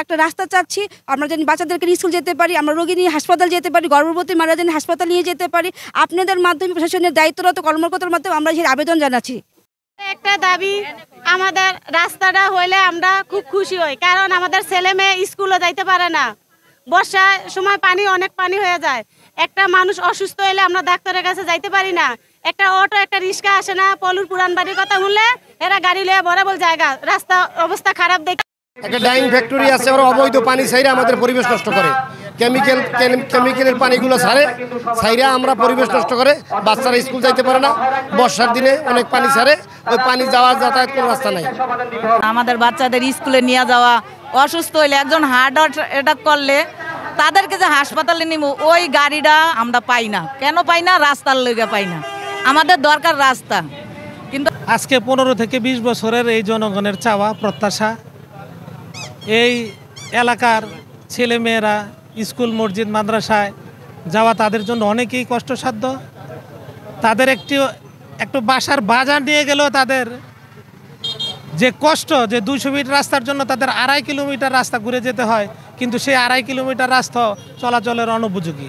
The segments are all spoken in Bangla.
একটা রাস্তা চাচ্ছি, আমরা যেন বাচ্চাদেরকে স্কুল যেতে পারি, আমরা রোগী নিয়ে হাসপাতাল যেতে পারি, গর্ভবতী মারা যেন হাসপাতাল নিয়ে যেতে পারি। আপনাদের মাধ্যমে প্রশাসনের দায়িত্বরত কর্মকর্তার মাধ্যমে আমরা সেই আবেদন জানাচ্ছি। একটা দাবি, আমাদের রাস্তাটা হইলে আমরা খুব খুশি হই, কারণ আমাদের ছেলে মেয়ে স্কুলে যাইতে পারে না। বর্ষার সময় অনেক পানি হয়ে যায়। একটা মানুষ অসুস্থ হলে আমরা ডাক্তারের কাছে যাইতে পারি না। একটা অটো, একটা রিক্সা আসে না। পলুর পুরান বাড়ির কথা শুনলে এরা গাড়ি লয়ে বরাবর জায়গা, রাস্তা অবস্থা খারাপ দেখে। একটা ডাইং ফ্যাক্টরি আছে, ওরা অবৈধ পানি ছাইরা আমাদের পরিবেশ নষ্ট করে, কেমিক্যালের পানিগুলো ছাইরা আমরা পরিবেশ নষ্ট করে, বাচ্চারা স্কুল যাইতে পারে না। বর্ষার দিনে অনেক পানি ছাড়ে, ওই পানি যাতায়াত কোনো রাস্তা নাই। আমাদের বাচ্চাদের স্কুলে নিয়ে যাওয়া, অসুস্থ হইলে একজন হার্ট অ্যাটাক করলে তাদেরকে যে হাসপাতালে নিব, ওই গাড়িটা আমরা পাই না। কেন পাই না? রাস্তার লেগে পাই না। আমাদের দরকার রাস্তা। কিন্তু আজকে 15 থেকে 20 বছরের এই জনগণের চাওয়া প্রত্যাশা, এই এলাকার ছেলেমেয়েরা স্কুল, মসজিদ, মাদ্রাসায় যাওয়া তাদের জন্য অনেকেই কষ্টসাধ্য। তাদের একটু বাসার বাজার নিয়ে গেলেও তাদের যে কষ্ট, যে 200 ফিট রাস্তার জন্য তাদের 2.5 কিলোমিটার রাস্তা ঘুরে যেতে হয়, কিন্তু সেই 2.5 কিলোমিটার রাস্তা চলাচলের অনুপযোগী।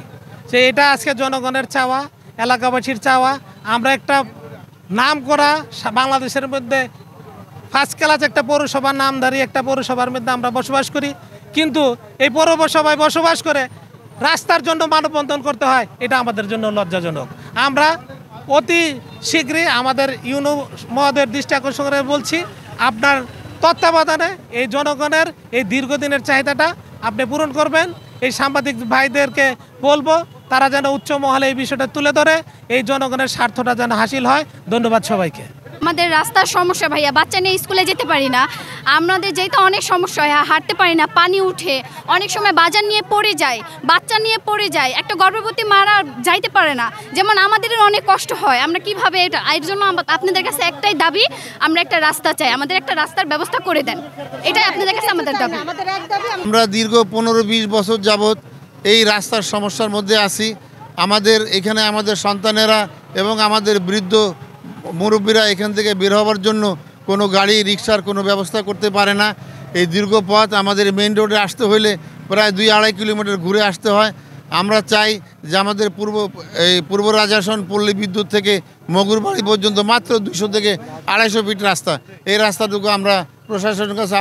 সে এটা আজকে জনগণের চাওয়া, এলাকাবাসীর চাওয়া। আমরা একটা নাম করা বাংলাদেশের মধ্যে ফার্স্ট ক্লাস একটা পৌরসভার নামধারী একটা পৌরসভার মধ্যে আমরা বসবাস করি, কিন্তু এই পৌরসভায় বসবাস করে রাস্তার জন্য মানববন্ধন করতে হয়, এটা আমাদের জন্য লজ্জাজনক। আমরা অতি শীঘ্রই আমাদের ইউনো মহোদয়ের দৃষ্টি আকর্ষণ করে বলছি, আপনার তত্ত্বাবধানে এই জনগণের এই দীর্ঘদিনের চাহিদাটা আপনি পূরণ করবেন। এই সাংবাদিক ভাইদেরকে বলবো তারা যেন উচ্চ মহলে এই বিষয়টা তুলে ধরে এই জনগণের স্বার্থটা যেন হাসিল হয়। ধন্যবাদ সবাইকে। আমাদের রাস্তার সমস্যা ভাইয়া, বাচ্চা নিয়ে স্কুলে যেতে পারি না। আমাদের যেতে অনেক সমস্যা হয়, হাঁটতে পারি না, পানি উঠে, অনেক সময় বাজার নিয়ে পড়ে যায়, বাচ্চা নিয়ে পড়ে যায়, একটা গর্ভবতী মারা যাইতে পারে না। যেমন আমাদের অনেক কষ্ট হয়, আমরা কিভাবে এটা, এর জন্য আপনাদের কাছে একটাই দাবি, আমরা একটা রাস্তা চাই, আমাদের একটা রাস্তার ব্যবস্থা করে দেন, এটাই আপনাদের কাছে আমাদের দাবি। আমরা দীর্ঘ 15-20 বছর যাবৎ এই রাস্তার সমস্যার মধ্যে আছি। আমাদের এখানে আমাদের সন্তানেরা এবং আমাদের বৃদ্ধ মুরব্বীরা এখান থেকে বের হওয়ার জন্য কোনো গাড়ি রিক্সার কোনো ব্যবস্থা করতে পারে না। এই দীর্ঘ পথ আমাদের মেইন রোডে আসতে হলে প্রায় 2-2.5 কিলোমিটার ঘুরে আসতে হয়। আমরা চাই যে আমাদের পূর্ব রাজাসন পল্লী বিদ্যুৎ থেকে মগুরবাড়ি পর্যন্ত মাত্র 200 থেকে 250 ফিট রাস্তা, এই রাস্তাটুকু আমরা প্রশাসনের কাছে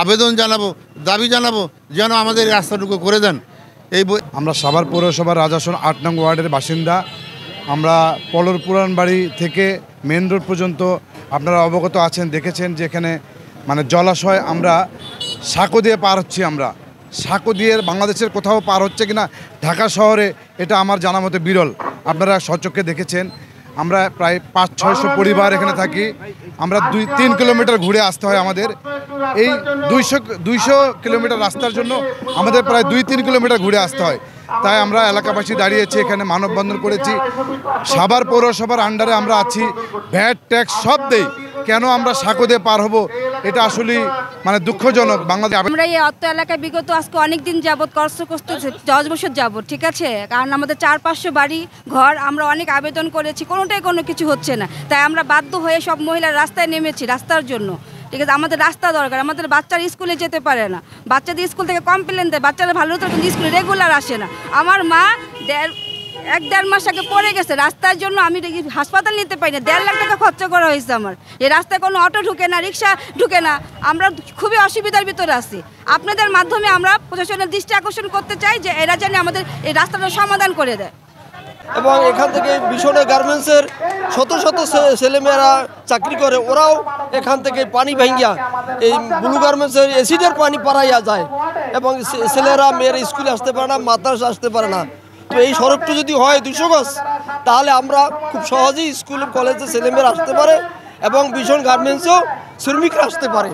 আবেদন জানাবো, দাবি জানাবো যেন আমাদের এই রাস্তাটুকু করে দেন। আমরা সাভার পৌরসভার রাজাসন 8 নং ওয়ার্ডের বাসিন্দা। আমরা পলর পুরান বাড়ি থেকে মেন রোড পর্যন্ত আপনারা অবগত আছেন, দেখেছেন যে এখানে মানে জলাশয়, আমরা সাঁকো দিয়ে পার হচ্ছি। আমরা সাঁকো দিয়ে বাংলাদেশের কোথাও পার হচ্ছে কিনা ঢাকা শহরে, এটা আমার জানা মতে বিরল। আপনারা স্বচক্ষে দেখেছেন। আমরা প্রায় 500-600 পরিবার এখানে থাকি। আমরা 2-3 কিলোমিটার ঘুরে আসতে হয় আমাদের। এই 200 কিলোমিটার রাস্তার জন্য আমাদের প্রায় 2-3 কিলোমিটার ঘুরে আসতে হয়। তাই আমরা এলাকাবাসী দাঁড়িয়েছি, এখানে মানববন্ধন করেছি। সাভার পৌরসভার আন্ডারে আমরা আছি, ভ্যাট ট্যাক্স সব দেই, কেন আমরা সাঁকো দিয়ে পার হব? এটা আসলে মানে দুঃখজনক। বাংলাদেশ আমরা এই অত্র এলাকায় বিগত আজকে অনেক দিন যাবৎ কষ্ট করতেছি, 10 বছর যাবৎ, ঠিক আছে, কারণ আমাদের 400-500 বাড়ি ঘর, আমরা অনেক আবেদন করেছি, কোনোটাই কোনো কিছু হচ্ছে না। তাই আমরা বাধ্য হয়ে সব মহিলার রাস্তায় নেমেছি রাস্তার জন্য, ঠিক আছে। আমাদের রাস্তা দরকার, আমাদের বাচ্চারা স্কুলে যেতে পারে না, বাচ্চাদের স্কুল থেকে কমপ্লেন দেয়, বাচ্চারা ভালো হতো কিন্তু স্কুলে রেগুলার আসে না। আমার মা 1-1.5 মাস আগে পড়ে গেছে রাস্তার জন্য, আমি হাসপাতাল নিতে পারি না, 1.5 লাখ টাকা খরচা করা হয়েছে আমার। এই রাস্তায় কোনো অটো ঢুকে না, রিক্সা ঢুকে না, আমরা খুবই অসুবিধার ভিতরে আছি। আপনাদের মাধ্যমে আমরা প্রশাসনের দৃষ্টি আকর্ষণ করতে চাই যে এরা যেন আমাদের এই রাস্তাটার সমাধান করে দেয়। এবং এখান থেকে ভীষণে গার্মেন্টসের শত শত ছেলেমেয়েরা চাকরি করে, ওরাও এখান থেকে পানি ভাঙ্গিয়া এই ব্লু গার্মেন্টসের অ্যাসিডের পানি পাড়াইয়া যায়, এবং ছেলেরা মেয়েরা স্কুলে আসতে পারে না, মাদ্রাসা আসতে পারে না। তো এই সড়কটা যদি হয় 200 গজ, তাহলে আমরা খুব সহজেই স্কুল কলেজে ছেলেমেয়েরা আসতে পারে এবং ভীষণ গার্মেন্টসও শ্রমিকরা আসতে পারে।